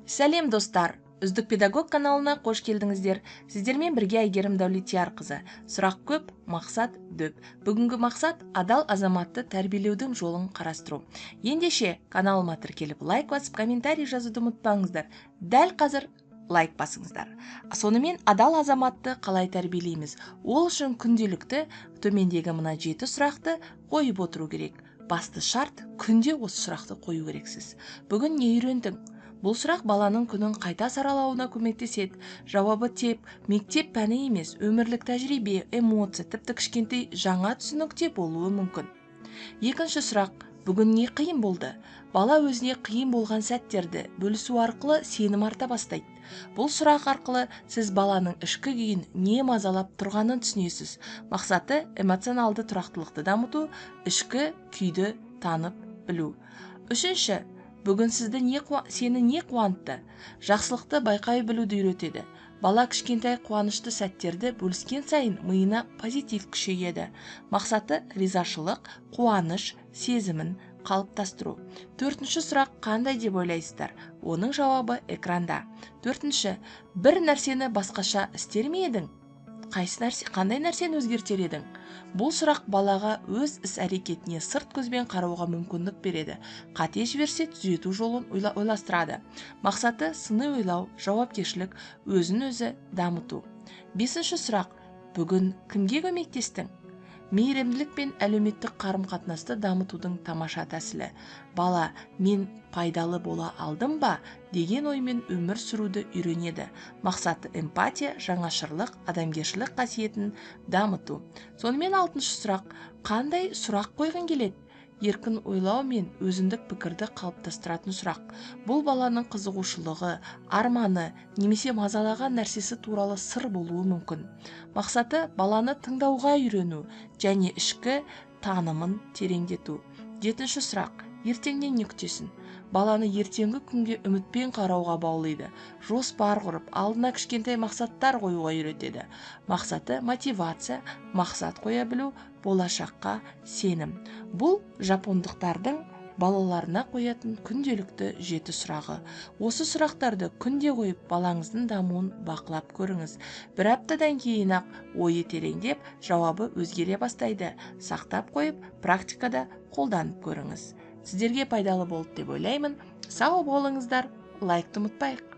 Сәлем достар! Үздік педагог каналына қош келдіңіздер. Сіздермен бірге Әйгерім Дәулетиярқызы. Сұрақ көп, мақсат дөп. Бүгінгі мақсат адал азаматты тәрбиелеудің жолын қарастыру. Ендеше каналыма тіркеліп лайк басып, комментарий жазуды ұмытпаңыздар. Дәл қазір лайк басыңыздар. Сонымен адал азаматты қалай тәрбиелейміз? Ол үшін күнделікті төмендегі мына 7 сұрақты қойып отыру керек. Басты шарт күнде осы сұрақты қою керексіз. Бүгін не үйрендің? Бұл сұрақ баланың күнін қайта саралауына көмектеседі. Жауабы теп, мектеп пәні емес, өмірлік тәжірибе, эмоция, тіпті кішкентай жаңа түсінікте болуы мүмкін. Екінші сұрақ, бүгін не қиын болды? Бала өзіне қиын болған сәттерді бөлісу арқылы сенім арта бастайды. Бұл сұрақ арқылы сіз баланың ішкі күйін не мазалап тұрғанын түсінесіз. Мақсаты эмоционалды тұрақтылықты дамыту, ішкі күйді танып білу. Үшінші, бүгін сені не қуантты? Жақсылықты байқай білуді үйретеді. Бала кішкентай қуанышты сәттерді бөліскен сайын миына позитив күшейеді. Мақсаты ризашылық, қуаныш сезімін қалыптастыру. Төртінші сұрақ қандай деп ойлайсыздар? Оның жауабы экранда. Төртінші, бір нәрсені басқаша істер ме едің? Қандай нәрсені өзгертер едің? Бұл сұрақ балаға өз іс-әрекетіне сырт көзбен қарауға мүмкіндік береді. Қате жіберсе түзету жолын ойластырады. Мақсаты сыни ойлау, жауапкершілік, өзін-өзі дамыту. Бесінші сұрақ, бүгін кімге көмектестің? Мейірімділік пен әлеуметтік қарым-қатынасты дамытудың тамаша тәсілі. Бала, мен пайдалы бола алдым ба деген оймен өмір сүруді үйренеді. Мақсаты эмпатия, жаңашырлық, адамгершілік қасиетін дамыту. Сонымен алтыншы сұрақ, қандай сұрақ қойғың келеді? Еркін ойлау мен өзіндік пікірді қалыптастыратын сұрақ. Бұл баланың қызығушылығы, арманы, немесе мазалаған нәрсесі туралы сыр болуы мүмкін. Мақсаты баланы тыңдауға үйрену және ішкі танымын тереңдету. Жетінші сұрақ, ертеңнен не күтесің? Баланы ертеңгі күнге үмітпен қарауға баулайды. Жоспар құрып, алдына кішкентай мақсаттар қоюға үйретеді. Мақсаты мотивация, мақсат қоя білу, болашаққа сенім. Бұл жапондықтардың балаларына қоятын күнделікті 7 сұрағы. Осы сұрақтарды күнде қойып, балаңыздың дамуын бақылап көріңіз. Бір аптадан кейін ақ ойы тереңдеп, жауабы өзгере бастайды. Сақтап қойып, практикада қолданып көріңіз. Сіздерге пайдалы болды деп ойлаймын. Сау болыңыздар, лайкты ұмытпайық.